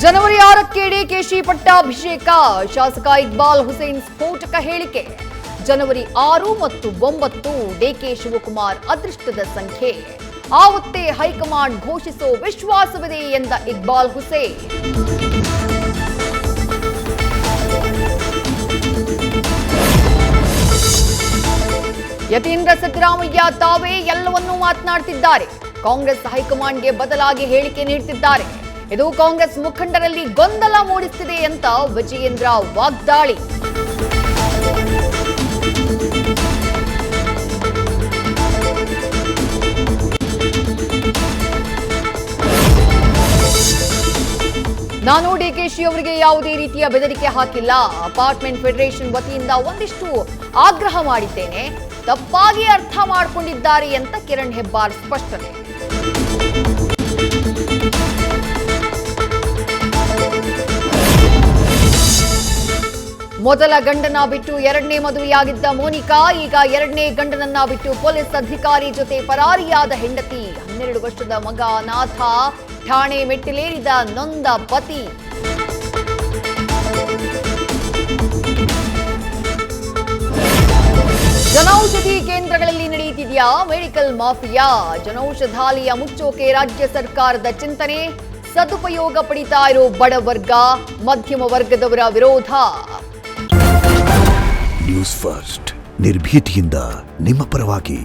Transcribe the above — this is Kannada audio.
ಜನವರಿ 6ಕ್ಕೆ ಡಿಕೆಶಿ ಪಟ್ಟಾಭಿಷೇಕ. ಶಾಸಕ ಇಕ್ಬಾಲ್ ಹುಸೇನ್ ಸ್ಫೋಟಕ ಹೇಳಿಕೆ. ಜನವರಿ 6 ಮತ್ತು 9 ಡಿಕೆ ಶಿವಕುಮಾರ್ ಅದೃಷ್ಟದ ಸಂಖ್ಯೆ. ಆವತ್ತೇ ಹೈಕಮಾಂಡ್ ಘೋಷಿಸೋ ವಿಶ್ವಾಸವಿದೆ ಎಂದ ಇಕ್ಬಾಲ್ ಹುಸೇನ್. ಯತೀಂದ್ರ ಸಿದ್ದರಾಮಯ್ಯ ತಾವೇ ಎಲ್ಲವನ್ನೂ ಮಾತನಾಡ್ತಿದ್ದಾರೆ. ಕಾಂಗ್ರೆಸ್ ಹೈಕಮಾಂಡ್ಗೆ ಬದಲಾಗಿ ಹೇಳಿಕೆ ನೀಡುತ್ತಿದ್ದಾರೆ. ಇದು ಕಾಂಗ್ರೆಸ್ ಮುಖಂಡರಲ್ಲಿ ಗೊಂದಲ ಮೂಡಿಸುತ್ತಿದೆ ಅಂತ ವಿಜಯೇಂದ್ರ ವಾಗ್ದಾಳಿ. ನಾನು ಡಿಕೆಶಿ ಅವರಿಗೆ ಯಾವುದೇ ರೀತಿಯ ಬೆದರಿಕೆ ಹಾಕಿಲ್ಲ. ಅಪಾರ್ಟ್ಮೆಂಟ್ ಫೆಡರೇಷನ್ ವತಿಯಿಂದ ಒಂದಿಷ್ಟು ಆಗ್ರಹ ಮಾಡಿದ್ದೇನೆ, ತಪ್ಪಾಗಿ ಅರ್ಥ ಮಾಡಿಕೊಂಡಿದ್ದಾರೆ ಅಂತ ಕಿರಣ್ ಹೆಬ್ಬಾರ್ ಸ್ಪಷ್ಟನೆ. ಮೊದಲ ಗಂಡನ ಬಿಟ್ಟು ಎರಡನೇ ಮದುವೆಯಾಗಿದ್ದ ಮೋನಿಕಾ ಈಗ ಎರಡನೇ ಗಂಡನನ್ನ ಬಿಟ್ಟು ಪೊಲೀಸ್ ಅಧಿಕಾರಿ ಜೊತೆ ಪರಾರಿಯಾದ ಹೆಂಡತಿ. 12 ವರ್ಷದ ಮಗ ಅನಾಥ. ಠಾಣೆ ಮೆಟ್ಟಿಲೇರಿದ ನೊಂದ ಪತಿ. ಜನೌಷಧಿ ಕೇಂದ್ರಗಳಲ್ಲಿ ನಡೆಯುತ್ತಿದೆಯಾ ಮೆಡಿಕಲ್ ಮಾಫಿಯಾ? ಜನೌಷಧಾಲಯ ಮುಚ್ಚೋಕೆ ರಾಜ್ಯ ಸರ್ಕಾರದ ಚಿಂತನೆ. ಸದುಪಯೋಗ ಪಡಿತಾ ಇರೋ ಬಡವರ್ಗ, ಮಧ್ಯಮ ವರ್ಗದವರ ವಿರೋಧ. ನ್ಯೂಸ್ ಫಸ್ಟ್ ನಿರ್ಭೀತಿಯಿಂದ ನಿಮ್ಮ ಪರವಾಗಿ.